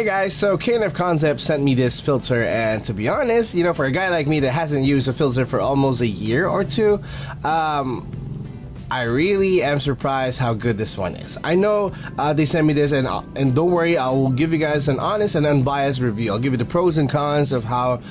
guys, so K&F Concept sent me this filter, and to be honest, you know, for a guy like me that hasn't used a filter for almost a year or two, I really am surprised how good this one is. I know they sent me this, and don't worry, I will give you guys an honest and unbiased review. I'll give you the pros and cons of how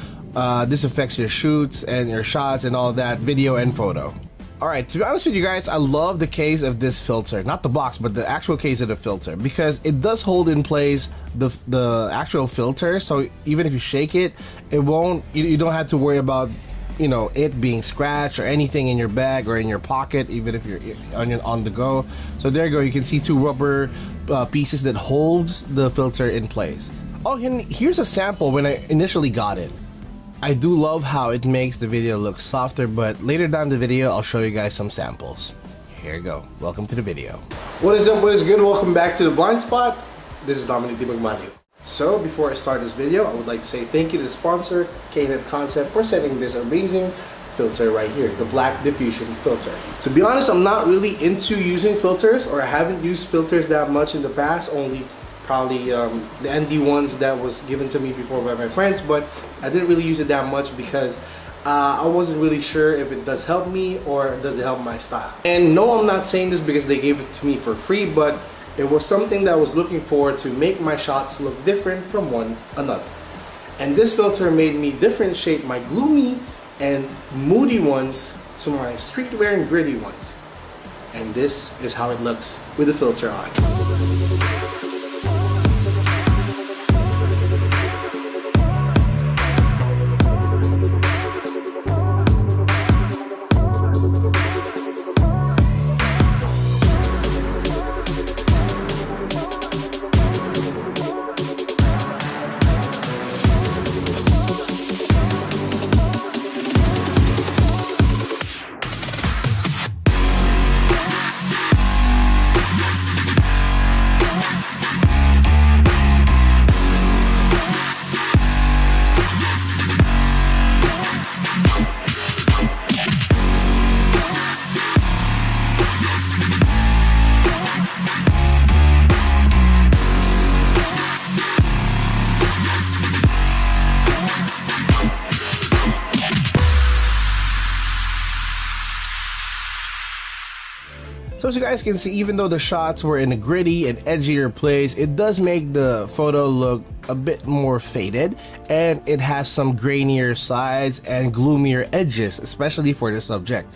this affects your shoots and your shots and all that, video and photo. Alright, to be honest with you guys, I love the case of this filter. Not the box, but the actual case of the filter, because it does hold in place the actual filter, so even if you shake it, it won't, you don't have to worry about, you know, it being scratched or anything in your bag or in your pocket, even if you're on the go. So there you go, you can see two rubber pieces that holds the filter in place. Oh, and here's a sample when I initially got it. I do love how it makes the video look softer, but later down the video I'll show you guys some samples. Here you go. Welcome to the video. What is up? What is good? Welcome back to the blind spot. This is Dominic Dimagmaliw. So before I start this video, I would like to say thank you to the sponsor, K&F Concept, for sending this amazing filter right here, the black diffusion filter. To be honest, I'm not really into using filters, or I haven't used filters that much in the past, only probably the ND ones that was given to me before by my friends, but I didn't really use it that much because I wasn't really sure if it does help me or does it help my style. And no, I'm not saying this because they gave it to me for free, but it was something that I was looking for to make my shots look different from one another. And this filter made me differentiate my gloomy and moody ones to my streetwear and gritty ones. And this is how it looks with the filter on. So as you guys can see, even though the shots were in a gritty and edgier place, it does make the photo look a bit more faded, and it has some grainier sides and gloomier edges, especially for the subject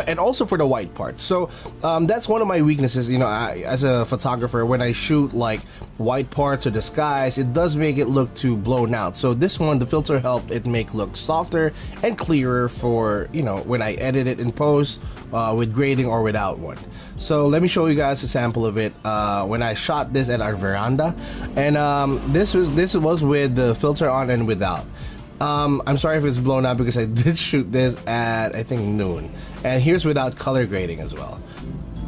and also for the white parts. So that's one of my weaknesses, you know, as a photographer. When I shoot like white parts or the skies, it does make it look too blown out. So this one, the filter helped it make look softer and clearer for, you know, when I edit it in post with grading or without one. So let me show you guys a sample of it when I shot this at our veranda, and this was with the filter on and without. I'm sorry if it's blown out because I did shoot this at I think noon, and here's without color grading as well.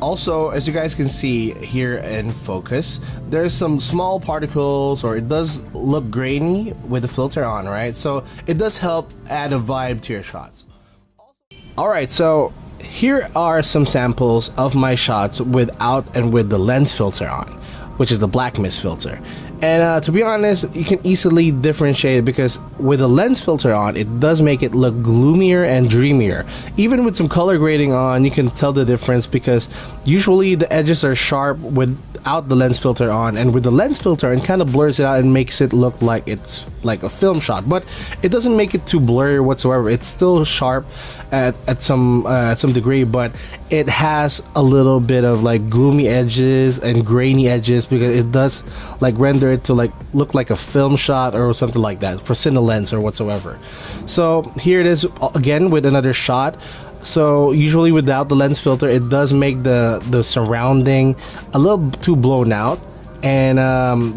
Also, as you guys can see here in focus, there's some small particles, or it does look grainy with the filter on, right? So it does help add a vibe to your shots. Alright, so here are some samples of my shots without and with the lens filter on, which is the Black Mist filter. And to be honest, you can easily differentiate it because with the lens filter on, it does make it look gloomier and dreamier. Even with some color grading on, you can tell the difference because usually the edges are sharp without the lens filter on, and with the lens filter it kind of blurs it out and makes it look like it's like a film shot, but it doesn't make it too blurry whatsoever. It's still sharp at some degree, but it has a little bit of like gloomy edges and grainy edges because it does like render it to like look like a film shot or something like that for cine lens or whatsoever. So here it is again with another shot. So usually without the lens filter, it does make the surrounding a little too blown out, and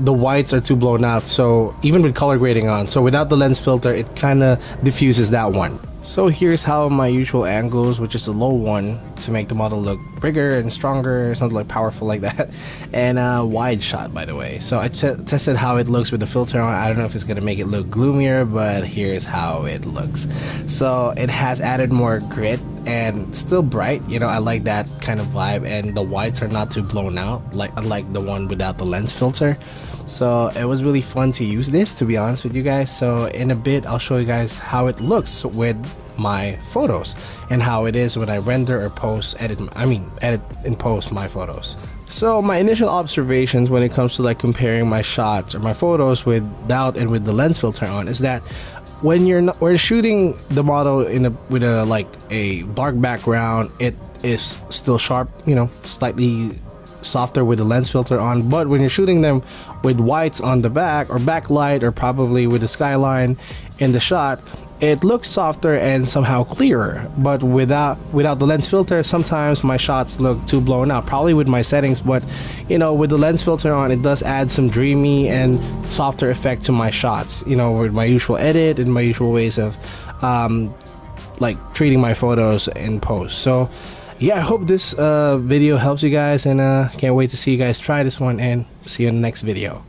the whites are too blown out, so even with color grading on. So without the lens filter, it kind of diffuses that one. So here's how my usual angles, which is a low one to make the model look bigger and stronger, something like powerful like that, and a wide shot, by the way. So I tested how it looks with the filter on. I don't know if it's gonna make it look gloomier, but here's how it looks. So it has added more grit and still bright, you know. I like that kind of vibe, and the whites are not too blown out, like unlike the one without the lens filter. So it was really fun to use this, to be honest with you guys. So in a bit I'll show you guys how it looks with my photos and how it is when I render or edit and post my photos. So my initial observations when it comes to like comparing my shots or my photos without and with the lens filter on is that when we're shooting the model with a dark background, it is still sharp, slightly softer with the lens filter on. But when you're shooting them with whites on the back or backlight or probably with the skyline in the shot, it looks softer and somehow clearer. But without the lens filter, sometimes my shots look too blown out, probably with my settings. But with the lens filter on, it does add some dreamy and softer effect to my shots, with my usual edit and my usual ways of like treating my photos in post. So yeah, I hope this video helps you guys, and can't wait to see you guys try this one, and see you in the next video.